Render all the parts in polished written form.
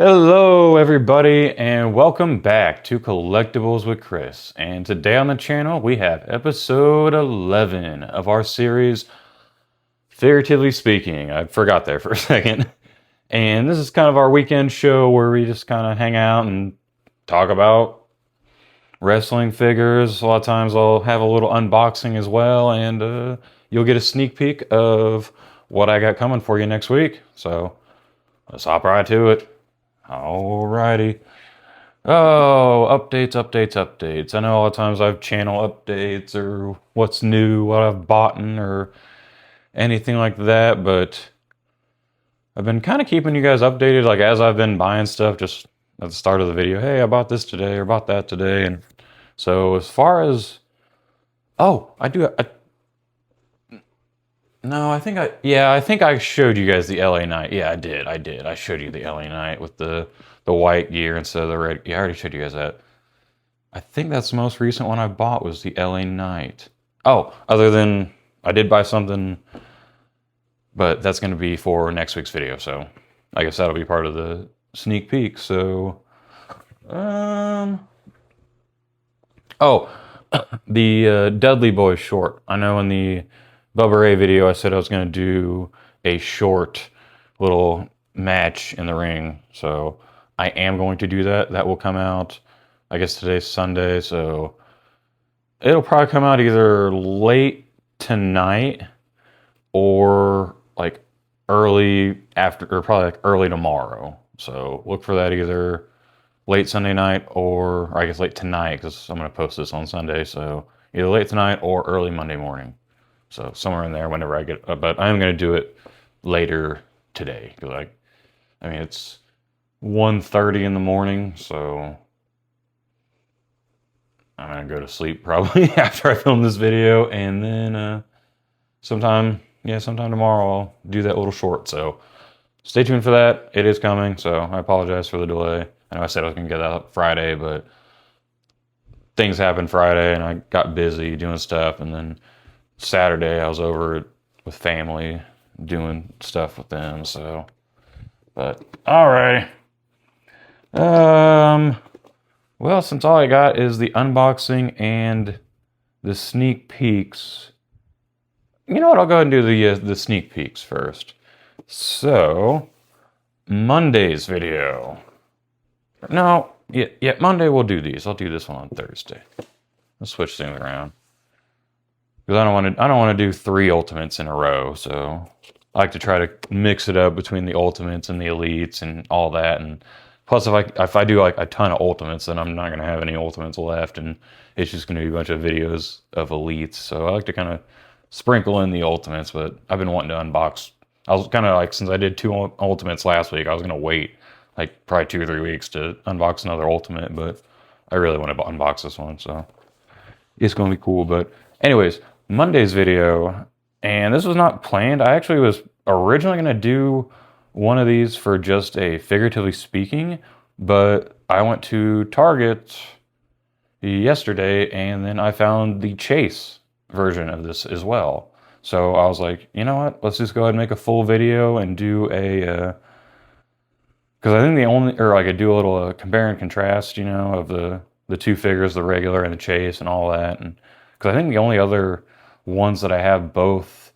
Hello, everybody, and welcome back to Collectibles with Chris. And today on the channel, we have episode 11 of our series, Figuratively Speaking. I forgot there for a second. And this is kind of our weekend show where we just kind of hang out and talk about wrestling figures. A lot of times I'll have a little unboxing as well, and you'll get a sneak peek of what I got coming for you next week. So let's hop right to it. Alrighty. Oh, updates. I know a lot of times I have channel updates or what's new, what I've bought or anything like that, but I've been kind of keeping you guys updated, like as I've been buying stuff, just at the start of the video. Hey, I bought this today or bought that today. And so as far as, oh, no, I think I showed you guys the LA Knight. Yeah, I did. I showed you the LA Knight with the white gear instead of the red. Yeah, I already showed you guys that. I think that's the most recent one I bought was the LA Knight. Oh, other than I did buy something, but that's going to be for next week's video. So I guess that'll be part of the sneak peek. So, oh, the Dudley Boys short. I know in the Bubba Ray video I said I was going to do a short little match in the ring. So I am going to do that. That will come out, I guess today's Sunday, so it'll probably come out either late tonight or like early after, or probably like early tomorrow. So look for that either late Sunday night or I guess late tonight, because I'm going to post this on Sunday. So either late tonight or early Monday morning. So somewhere in there whenever I get, but I am going to do it later today. Because I mean, it's 1:30 in the morning, so I'm going to go to sleep probably after I film this video. And then sometime tomorrow I'll do that little short. So stay tuned for that. It is coming, so I apologize for the delay. I know I said I was going to get that up Friday, but things happened Friday and I got busy doing stuff. And then Saturday I was over with family doing stuff with them. So, but alrighty. Well, since all I got is the unboxing and the sneak peeks, you know what? I'll go ahead and do the sneak peeks first. So, Monday's video. No, yeah, Monday we'll do these. I'll do this one on Thursday. Let's switch things around because I don't want to do 3 ultimates in a row. So I like to try to mix it up between the ultimates and the elites and all that. And plus, if I do like a ton of ultimates, then I'm not going to have any ultimates left, and it's just going to be a bunch of videos of elites. So I like to kind of sprinkle in the ultimates, but I've been wanting to unbox. I was kind of like, since I did 2 ultimates last week, I was going to wait like probably 2 or 3 weeks to unbox another ultimate, but I really want to unbox this one, so it's going to be cool. But anyways, Monday's video, and this was not planned. I actually was originally going to do one of these for just a figuratively speaking, but I went to Target yesterday and then I found the Chase version of this as well. So I was like, you know what? Let's just go ahead and make a full video and do a, because I think I could do a little compare and contrast, you know, of the 2 figures, the regular and the Chase and all that. And because I think the only other ones that I have both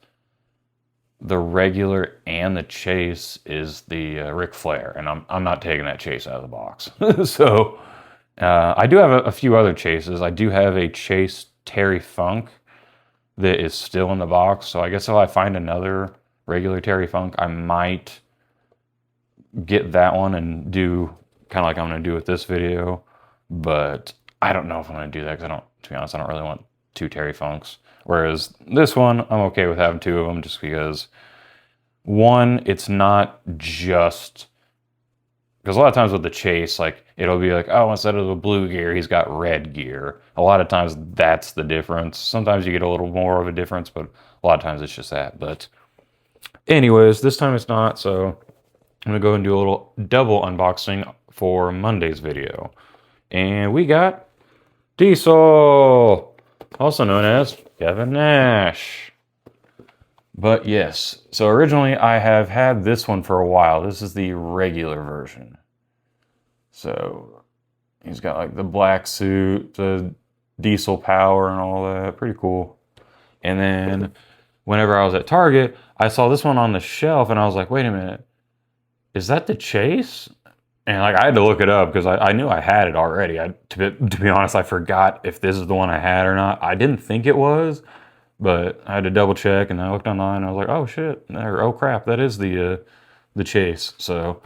the regular and the Chase is the Ric Flair, and I'm not taking that Chase out of the box. So I do have a few other Chases. I do have a Chase Terry Funk that is still in the box. So I guess if I find another regular Terry Funk, I might get that one and do kind of like I'm going to do with this video. But I don't know if I'm going to do that because to be honest, I don't really want 2 Terry Funks. Whereas this one, I'm okay with having 2 of them just because, one, it's not just, because a lot of times with the Chase, like it'll be like, oh, instead of the blue gear, he's got red gear. A lot of times that's the difference. Sometimes you get a little more of a difference, but a lot of times it's just that. But anyways, this time it's not, so I'm going to go and do a little double unboxing for Monday's video. And we got Diesel, also known as Kevin Nash. But yes, so originally I have had this one for a while. This is the regular version. So he's got like the black suit, the diesel power and all that. Pretty cool. And then whenever I was at Target, I saw this one on the shelf and I was like, wait a minute, is that the Chase? And like I had to look it up because I knew I had it already. To be honest, I forgot if this is the one I had or not. I didn't think it was, but I had to double check, and I looked online and I was like, oh shit, or oh crap, that is the Chase. So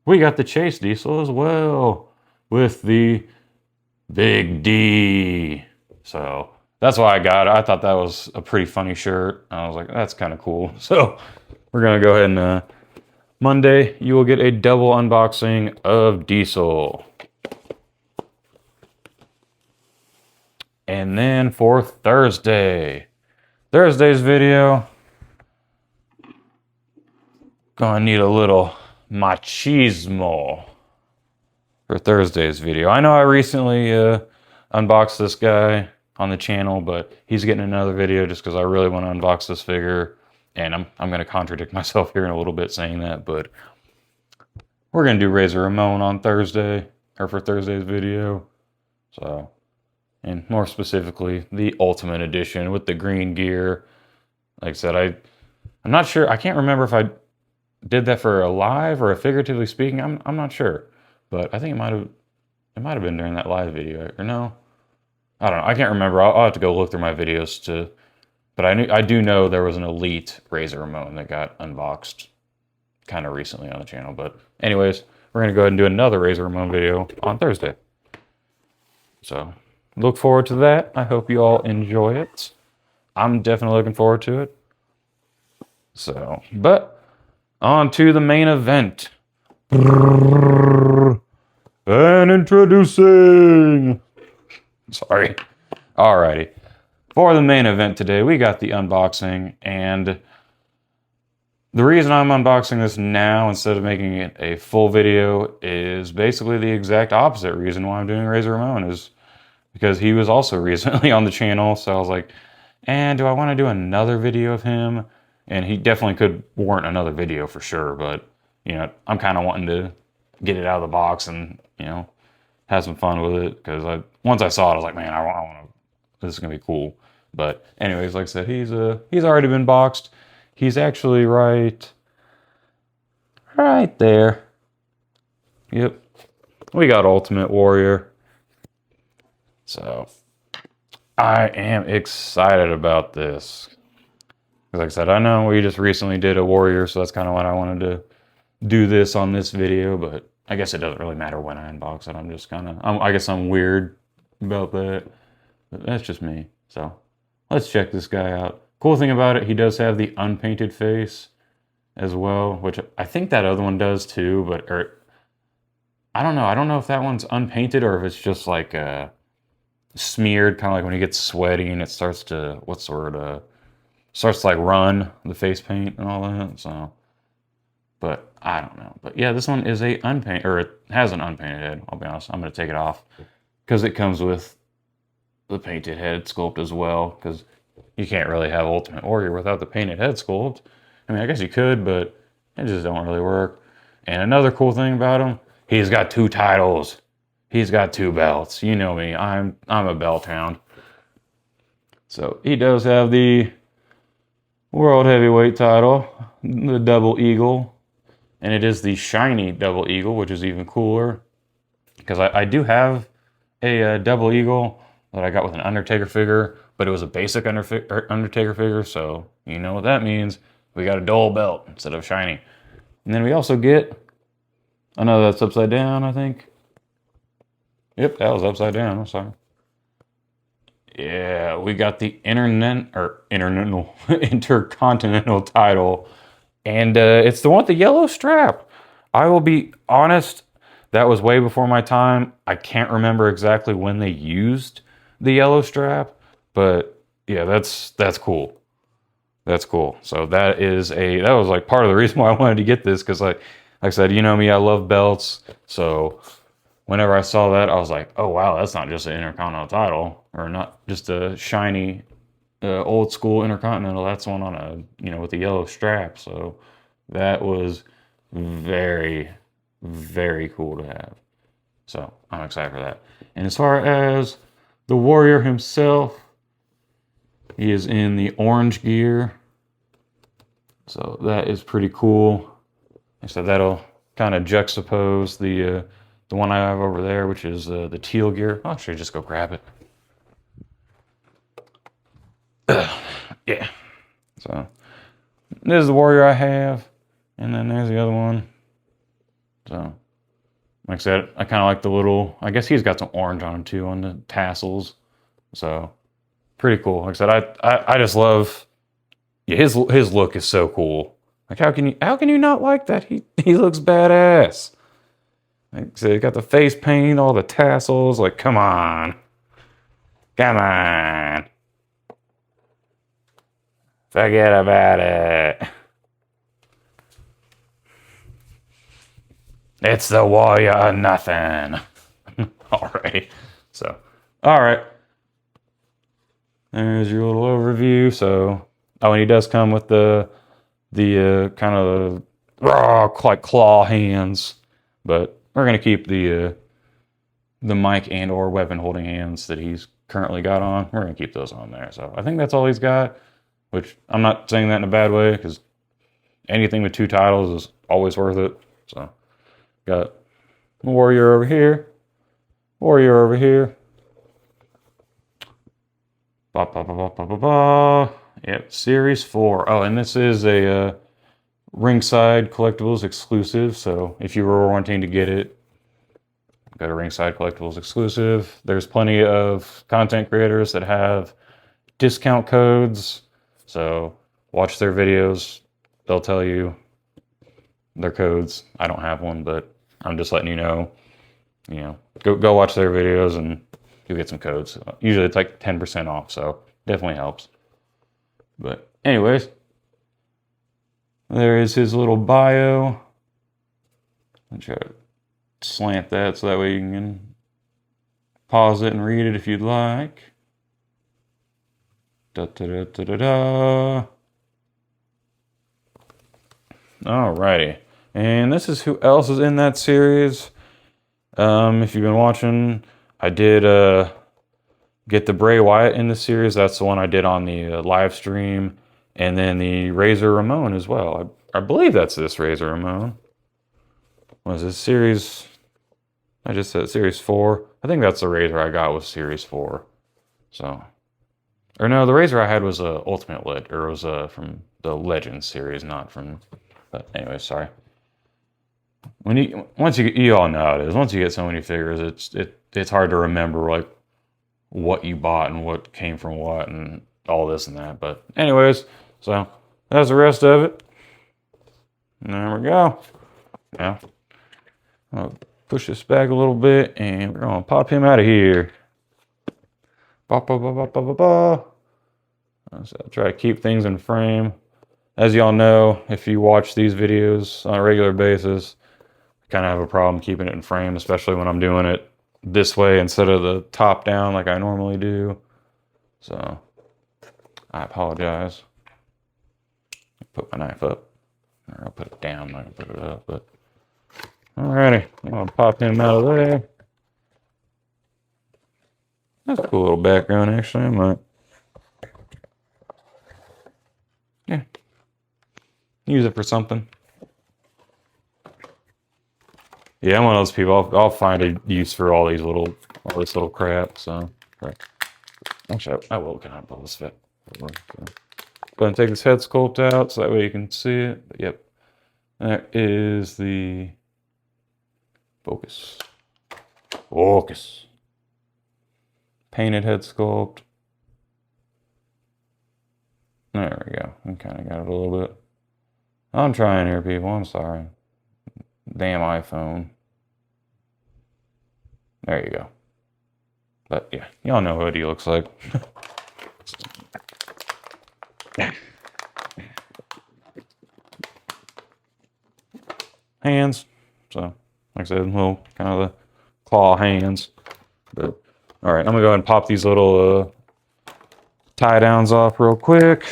we got the Chase diesel as well with the Big D. So that's why I got it. I thought that was a pretty funny shirt. I was like, that's kind of cool. So we're gonna go ahead and Monday, you will get a double unboxing of Diesel. And then for Thursday's video, gonna need a little machismo for Thursday's video. I know I recently unboxed this guy on the channel, but he's getting another video just because I really want to unbox this figure. And I'm going to contradict myself here in a little bit saying that, but we're going to do Razor Ramon on Thursday, or for Thursday's video. So, and more specifically, the Ultimate Edition with the green gear. Like I said, I'm not sure. I can't remember if I did that for a live or a Figuratively Speaking. I'm not sure, but I think it might have been during that live video, or no? I don't know. I can't remember. I'll have to go look through my videos to. But I do know there was an Elite Razor Ramon that got unboxed kind of recently on the channel. But anyways, we're going to go ahead and do another Razor Ramon video on Thursday. So look forward to that. I hope you all enjoy it. I'm definitely looking forward to it. So, but on to the main event. And introducing. Sorry. Alrighty. For the main event today, we got the unboxing, and the reason I'm unboxing this now instead of making it a full video is basically the exact opposite reason why I'm doing Razor Ramon, is because he was also recently on the channel, so I was like, and do I want to do another video of him? And he definitely could warrant another video for sure, but, you know, I'm kind of wanting to get it out of the box and, you know, have some fun with it, because once I saw it, I was like, man, I want to, this is going to be cool. But anyways, like I said, he's already been boxed. He's actually right there. Yep. We got Ultimate Warrior. So I am excited about this. Because like I said, I know we just recently did a Warrior, so that's kind of what I wanted to do this on this video, but I guess it doesn't really matter when I unbox it. I'm just kind of, I guess I'm weird about that. But that's just me. So let's check this guy out. Cool thing about it, he does have the unpainted face as well, which I think that other one does too, but I don't know. I don't know if that one's unpainted or if it's just like smeared, kind of like when he gets sweaty and it starts to, what's the word, starts to like run the face paint and all that. So, but I don't know. But yeah, this one is a unpainted, or it has an unpainted head. I'll be honest. I'm going to take it off because it comes with the painted head sculpt as well, because you can't really have Ultimate Warrior without the painted head sculpt. I mean, I guess you could, but it just don't really work. And another cool thing about him, he's got 2 titles. He's got 2 belts. You know me, I'm a belt hound. So he does have the World Heavyweight title, the Double Eagle, and it is the shiny Double Eagle, which is even cooler, because I do have a Double Eagle that I got with an Undertaker figure, but it was a basic Undertaker figure, so you know what that means. We got a dual belt instead of shiny. And then we also get, I know that's upside down, I think. Yep, that was upside down, I'm sorry. Yeah, we got the Intercontinental title, and it's the one with the yellow strap. I will be honest, that was way before my time. I can't remember exactly when they used the yellow strap, but yeah, that's cool. That's cool. So that was like part of the reason why I wanted to get this, because like I said, you know me, I love belts. So whenever I saw that, I was like, oh wow, that's not just an Intercontinental title, or not just a shiny old school Intercontinental. That's one on a, you know, with the yellow strap. So that was very, very cool to have. So I'm excited for that. And as far as the warrior himself, he is in the orange gear. So that is pretty cool. So that'll kind of juxtapose the one I have over there, which is the teal gear. I'll actually just go grab it. Yeah. So this is the warrior I have, and then there's the other one. So, like I said, I kind of like the little. I guess he's got some orange on him too on the tassels. So pretty cool. Like I said, I just love. Yeah, his look is so cool. Like how can you not like that? He looks badass. Like I said, he got the face paint, all the tassels. Like come on, come on. Forget about it. It's the warrior or nothing. Alright. So, alright. There's your little overview. So, and he does come with the kind of raw, like claw hands, but we're gonna keep the mic and or weapon holding hands that he's currently got on. We're gonna keep those on there. So I think that's all he's got. Which I'm not saying that in a bad way, because anything with 2 titles is always worth it. So, got warrior over here, warrior over here. Ba, ba, ba, ba, ba, ba, ba. Yep, Series 4. Oh, and this is a Ringside Collectibles exclusive. So, if you were wanting to get it, go to Ringside Collectibles exclusive. There's plenty of content creators that have discount codes. So watch their videos. They'll tell you their codes. I don't have one, but I'm just letting you know. You know, go watch their videos and you'll get some codes. Usually it's like 10% off, so definitely helps. But anyways, there is his little bio. I'll try to slant that so that way you can pause it and read it if you'd like. Da da da da da da. Alrighty, and this is who else is in that series. If you've been watching, I did get the Bray Wyatt in the series. That's the one I did on the live stream, and then the Razor Ramon as well. I believe that's this Razor Ramon. Was this series? I just said series 4. I think that's the Razor I got was series 4. So. Or no, the Razor I had was Ultimate or it was from the Legends series, not from. But anyway, sorry. Once you all know how it is. Once you get so many figures, it's hard to remember like what you bought and what came from what and all this and that. But anyways, so that's the rest of it. And there we go. Now I'll push this back a little bit and we're gonna pop him out of here. Ba ba ba ba ba ba ba. So I'll try to keep things in frame. As y'all know, if you watch these videos on a regular basis, I kind of have a problem keeping it in frame, especially when I'm doing it this way instead of the top down like I normally do. So I apologize. Put my knife up. Or I'll put it down, I'm not gonna put it up, but alrighty. I'm gonna pop him out of there. That's a cool little background actually. I might use it for something. Yeah, I'm one of those people. I'll find a use for all this little crap. So, actually, I will kind of pull this fit. Go ahead and take this head sculpt out so that way you can see it. But, yep, that is the focus. Painted head sculpt. There we go. I kind of got it a little bit. I'm trying here, people. I'm sorry. Damn iPhone. There you go. But yeah, y'all know what he looks like. Hands. So, like I said, little kind of the claw hands. But all right, I'm gonna go ahead and pop these little tie downs off real quick.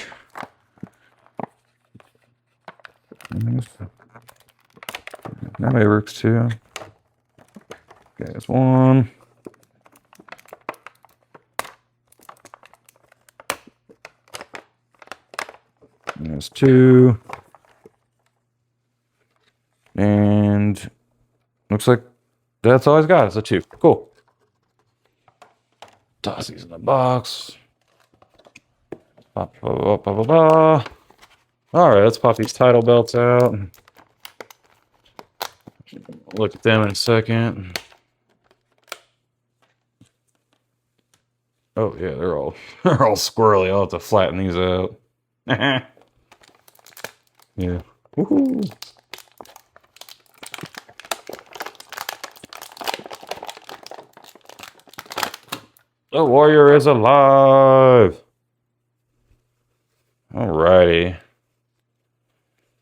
That way works too. There's one. There's two. And looks like that's all he's got. It's a two. Cool. Toss these in the box. All right, let's pop these title belts out. Look at them in a second. Oh yeah, they're all squirrely. I'll have to flatten these out. Yeah. Woohoo! The warrior is alive. Alrighty.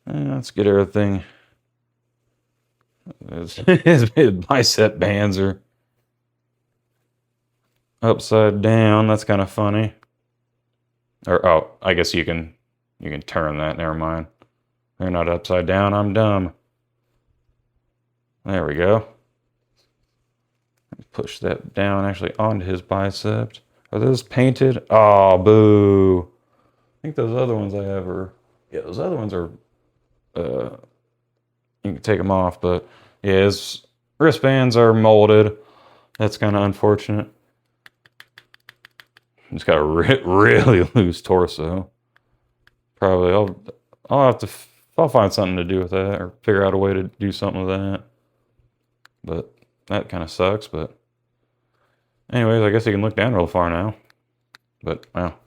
Let's get everything. His bicep bands are upside down. That's kind of funny. Or oh, I guess you can turn that. Never mind. They're not upside down. I'm dumb. There we go. Push that down actually onto his biceps. Are those painted? Oh, boo. I think those other ones I have are... Yeah, those other ones are... you can take them off, but... Yeah, his wristbands are molded. That's kind of unfortunate. He's got a really loose torso. Probably I'll find something to do with that, or figure out a way to do something with that. But that kind of sucks, but anyways, I guess he can look down real far now. But, well,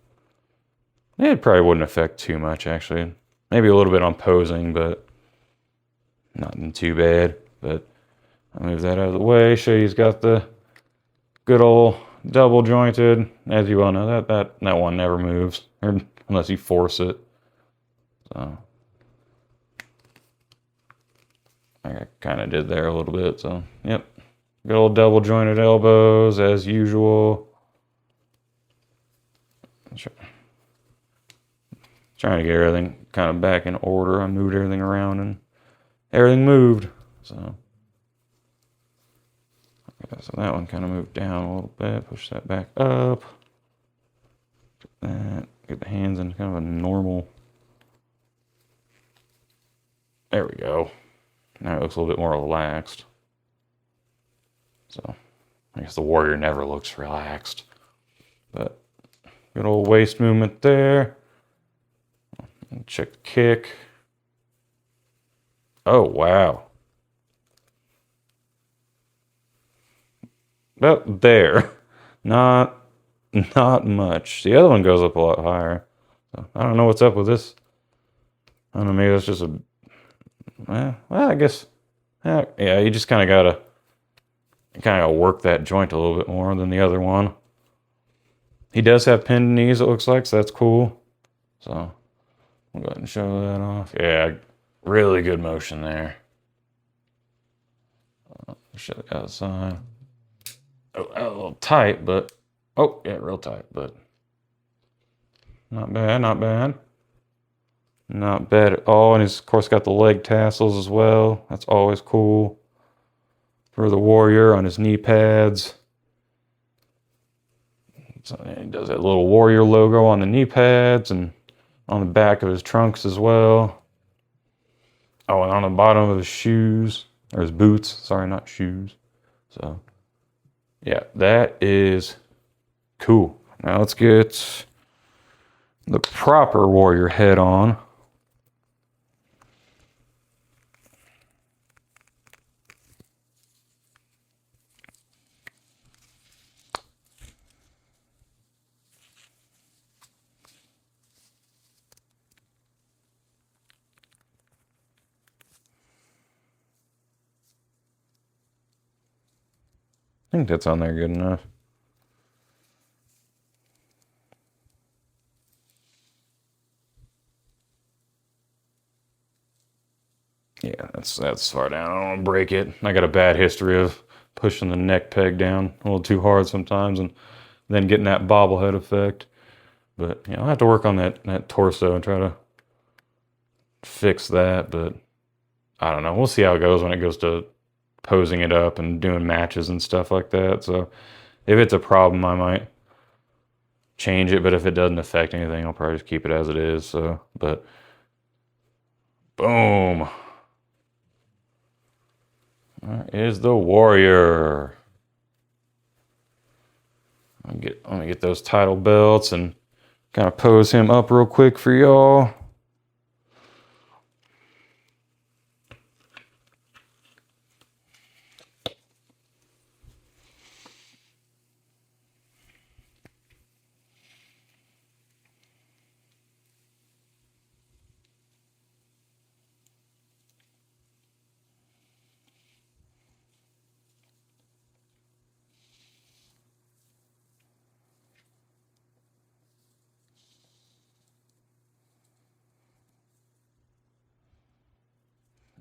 it probably wouldn't affect too much, actually. Maybe a little bit on posing, but nothing too bad. But I'll move that out of the way, show you he's got the good old double jointed. As you all know, that one never moves, unless you force it. So I kind of did there a little bit, so yep. Good old double jointed elbows as usual. Trying to get everything kind of back in order. I moved everything around and everything moved. So that one kind of moved down a little bit. Push that back up. Get the hands in kind of a normal. There we go. Now it looks a little bit more relaxed. So I guess the warrior never looks relaxed. But good old waist movement there. Check the kick. Oh, wow. About there. Not much. The other one goes up a lot higher. So I don't know what's up with this. I don't know, maybe that's just a... Well, I guess... Yeah, you just kind of gotta work that joint a little bit more than the other one. He does have pinned knees, it looks like, so that's cool. So we'll go ahead and show that off. Yeah, really good motion there. Show the outside. Oh, a little tight, but... Oh, yeah, real tight, but... Not bad, not bad. Not bad at all. And he's, of course, got the leg tassels as well. That's always cool. For the warrior on his knee pads. So he does that little warrior logo on the knee pads and on the back of his trunks as well. Oh, and on the bottom of his shoes, or his boots. Sorry, not shoes. So, yeah, that is cool. Now let's get the proper warrior head on. I think that's on there good enough. Yeah, that's far down. I don't want to break it. I got a bad history of pushing the neck peg down a little too hard sometimes and then getting that bobblehead effect. But I'll have to work on that torso and try to fix that. But I don't know. We'll see how it goes when it goes to posing it up and doing matches and stuff like that. So if it's a problem, I might change it, but if it doesn't affect anything, I'll probably just keep it as it is. So, but boom. There is the warrior. Let me get those title belts and kind of pose him up real quick for y'all.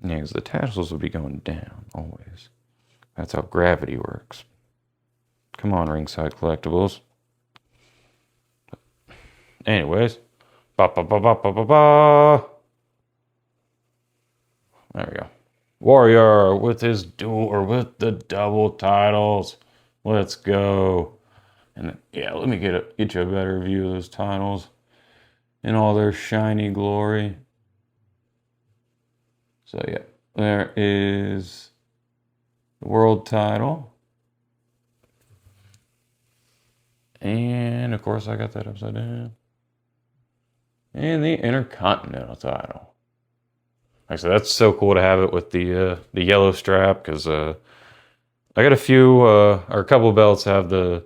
Yeah, because the tassels will be going down always. That's how gravity works. Come on, Ringside Collectibles. Anyways. Ba ba ba ba ba ba ba. There we go. Warrior with his with the double titles. Let's go. And yeah, let me get you a better view of those titles in all their shiny glory. So yeah, there is the world title. And of course I got that upside down. And the Intercontinental title. Like I said, that's so cool to have it with the yellow strap, because I got a few or a couple of belts have the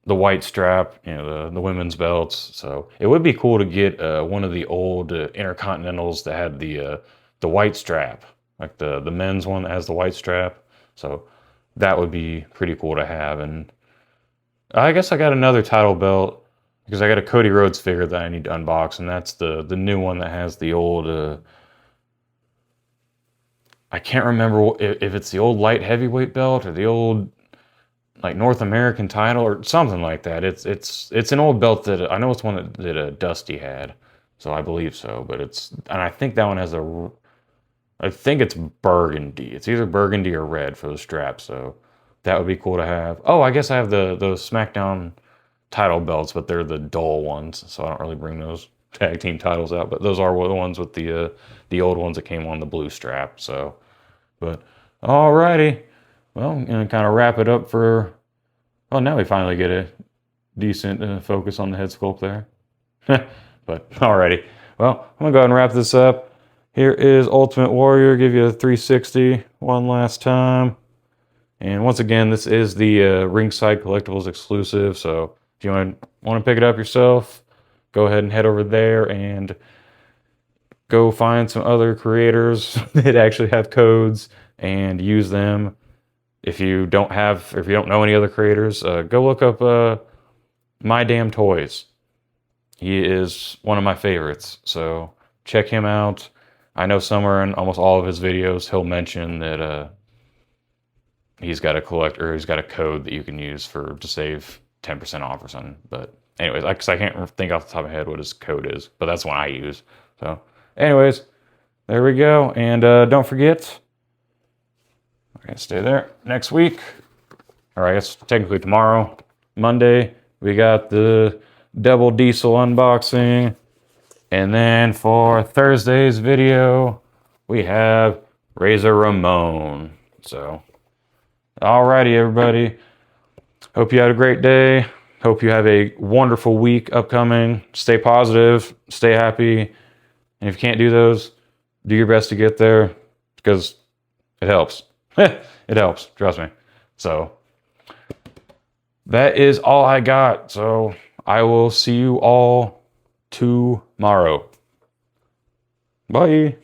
white strap, you know, the women's belts. So it would be cool to get one of the old Intercontinentals that had the white strap, like the men's one that has the white strap. So that would be pretty cool to have. And I guess I got another title belt because I got a Cody Rhodes figure that I need to unbox, and that's the new one that has the old. I can't remember if it's the old light heavyweight belt or the old like North American title or something like that. It's an old belt that I know it's one that Dusty had, so I believe so. But and I think that one has I think it's burgundy. It's either burgundy or red for the strap. So that would be cool to have. Oh, I guess I have those SmackDown title belts, but they're the dull ones, so I don't really bring those tag team titles out. But those are the ones with the old ones that came on the blue strap. So, but alrighty. Well, I'm gonna kind of wrap it up for. Well, now we finally get a decent focus on the head sculpt there. But alrighty. Well, I'm gonna go ahead and wrap this up. Here is Ultimate Warrior. Give you a 360 one last time. And once again, this is the Ringside Collectibles exclusive. So if you want to pick it up yourself, go ahead and head over there and go find some other creators that actually have codes and use them. If you don't know any other creators, go look up My Damn Toys. He is one of my favorites, so check him out. I know somewhere in almost all of his videos he'll mention that he's got a code that you can use to save 10% off or something. But anyways, I can't think off the top of my head what his code is, but that's one I use. So anyways, there we go. And don't forget, we're going to stay there. Next week, or I guess technically tomorrow, Monday, we got the Double Diesel unboxing. And then for Thursday's video, we have Razor Ramon. So, alrighty, everybody. Hope you had a great day. Hope you have a wonderful week upcoming. Stay positive, stay happy. And if you can't do those, do your best to get there, because it helps. It helps, trust me. So, that is all I got. So, I will see you all tomorrow. Bye.